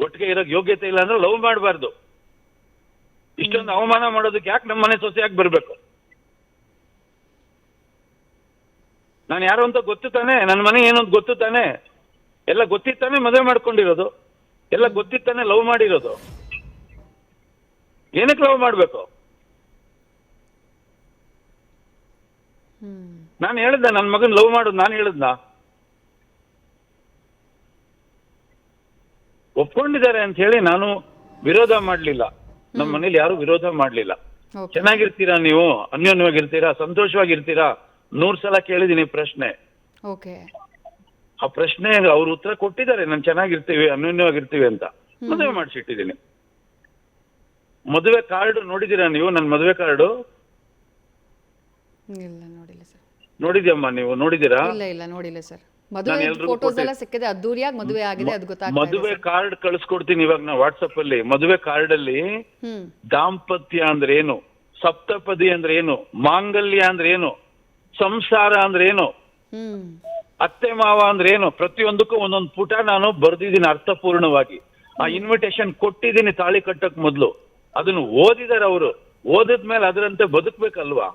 ಒಟ್ಟಿಗೆ ಇರೋಕ್ ಯೋಗ್ಯತೆ ಇಲ್ಲ ಅಂದ್ರೆ ಲವ್ ಮಾಡಬಾರ್ದು. ಇಷ್ಟೊಂದು ಅವಮಾನ ಮಾಡೋದಕ್ಕೆ ಯಾಕೆ ನಮ್ಮ ಮನೆ ಸೊಸೆಯಾಗಿ ಬರ್ಬೇಕು? ನಾನು ಯಾರು ಅಂತ ಗೊತ್ತು ತಾನೆ, ನನ್ನ ಮನೆ ಏನು ಅಂತ ಗೊತ್ತು ತಾನೆ, ಎಲ್ಲ ಗೊತ್ತಿತ್ತಾನೆ ಮದುವೆ ಮಾಡ್ಕೊಂಡಿರೋದು, ಎಲ್ಲ ಗೊತ್ತಿತ್ತಾನೆ ಲವ್ ಮಾಡಿರೋದು. ಏನಕ್ಕೆ ಲವ್ ಮಾಡ್ಬೇಕು? ನಾನು ಹೇಳಿದ್ದ ನನ್ನ ಮಗನ್ ಲವ್ ಮಾಡೋದು ನಾನು ಹೇಳಿದ್ನ? ಒಪ್ಕೊಂಡಿದ್ದಾರೆ ಅಂತ ಹೇಳಿ ನಾನು ವಿರೋಧ ಮಾಡ್ಲಿಲ್ಲ. ನಮ್ಮ ಮನೇಲಿ ಯಾರು ವಿರೋಧ ಮಾಡ್ಲಿಲ್ಲ. ಚೆನ್ನಾಗಿರ್ತೀರಾ ನೀವು, ಅನ್ಯೋನ್ಯವಾಗಿರ್ತೀರಾ, ಸಂತೋಷವಾಗಿರ್ತೀರಾ, 100 ಸಲ ಕೇಳಿದೀನಿ ಪ್ರಶ್ನೆ. ಆ ಪ್ರಶ್ನೆ ಅವ್ರು ಉತ್ತರ ಕೊಟ್ಟಿದ್ದಾರೆ, ನಾನು ಚೆನ್ನಾಗಿರ್ತೀವಿ, ಅನ್ಯೋನ್ಯವಾಗಿರ್ತೀವಿ ಅಂತ. ಮದುವೆ ಮಾಡಿಸಿಟ್ಟಿದ್ದೀನಿ. ಮದುವೆ ಕಾರ್ಡ್ ನೋಡಿದೀರಾ ನೀವು? ನನ್ನ ಮದುವೆ ಕಾರ್ಡು ನೋಡಿದ್ಯಮ್ಮ ನೀವು? ನೋಡಿದೀರಾ? ನೋಡಿಲ್ಲ ಸರ್. ಮದುವೆ ಫೋಟೋಸ್ ಎಲ್ಲ ಸಿಕ್ಕಿದೆ, ಅದ್ದೂರಿಯಾಗಿ ಮದುವೆ ಆಗಿದೆ, ಅದು ಗೊತ್ತಾಗ್ತಾ ಇದೆ. ಮದುವೆ ಕಾರ್ಡ್ ಕಳಿಸ್ಕೊಡ್ತೀನಿ ಇವಾಗ ನಾ ವಾಟ್ಸಪ್ ಅಲ್ಲಿ. ಮದುವೆ ಕಾರ್ಡ್ ಅಲ್ಲಿ ದಾಂಪತ್ಯ ಅಂದ್ರೆ ಏನು, ಸಪ್ತಪದಿ ಅಂದ್ರೆ ಏನು, ಮಾಂಗಲ್ಯ ಅಂದ್ರೆ ಏನು, ಸಂಸಾರ ಅಂದ್ರೆ ಏನು, ಅತ್ತೆ ಮಾವ ಅಂದ್ರೆ ಏನು, ಪ್ರತಿಯೊಂದಕ್ಕೂ ಒಂದೊಂದು ಪುಟ ನಾನು ಬರ್ದಿದ್ದೀನಿ ಅರ್ಥಪೂರ್ಣವಾಗಿ. ಆ ಇನ್ವಿಟೇಷನ್ ಕೊಟ್ಟಿದ್ದೀನಿ ತಾಳಿ ಕಟ್ಟಕ್ ಮೊದ್ಲು. ಅದನ್ನು ಓದಿದಾರೆ ಅವರು. ಓದಿದ್ಮೇಲೆ ಅದರಂತೆ ಬದುಕ್ಬೇಕಲ್ವಾ?